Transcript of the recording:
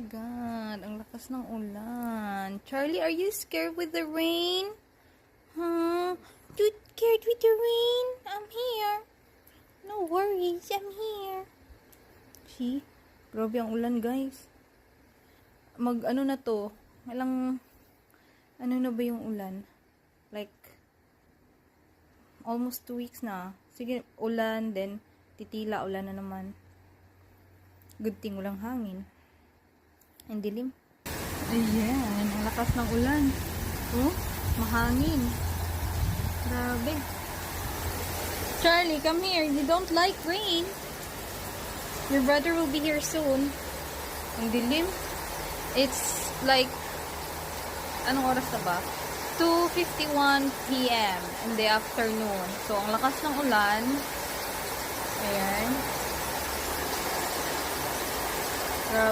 my God. Ang lakas ng ulan. Charlie, are you scared with the rain? Huh? You scared with the rain? I'm here. No worries. I'm here. See? Grabe ang ulan, guys. Ano na to? Ano na ba yung ulan? Like, almost 2 weeks na. Sige, ulan, then titila, ulan na naman. Good thing walang hangin. Ang dilim. Ayan, ang lakas ng ulan. Oh, mahangin. Grabe. Charlie, come here. You don't like rain. Your brother will be here soon. Ang dilim. It's like, anong oras na ba? 2:51 p.m. in the afternoon. So, ang lakas ng ulan. Ayan. Grabe.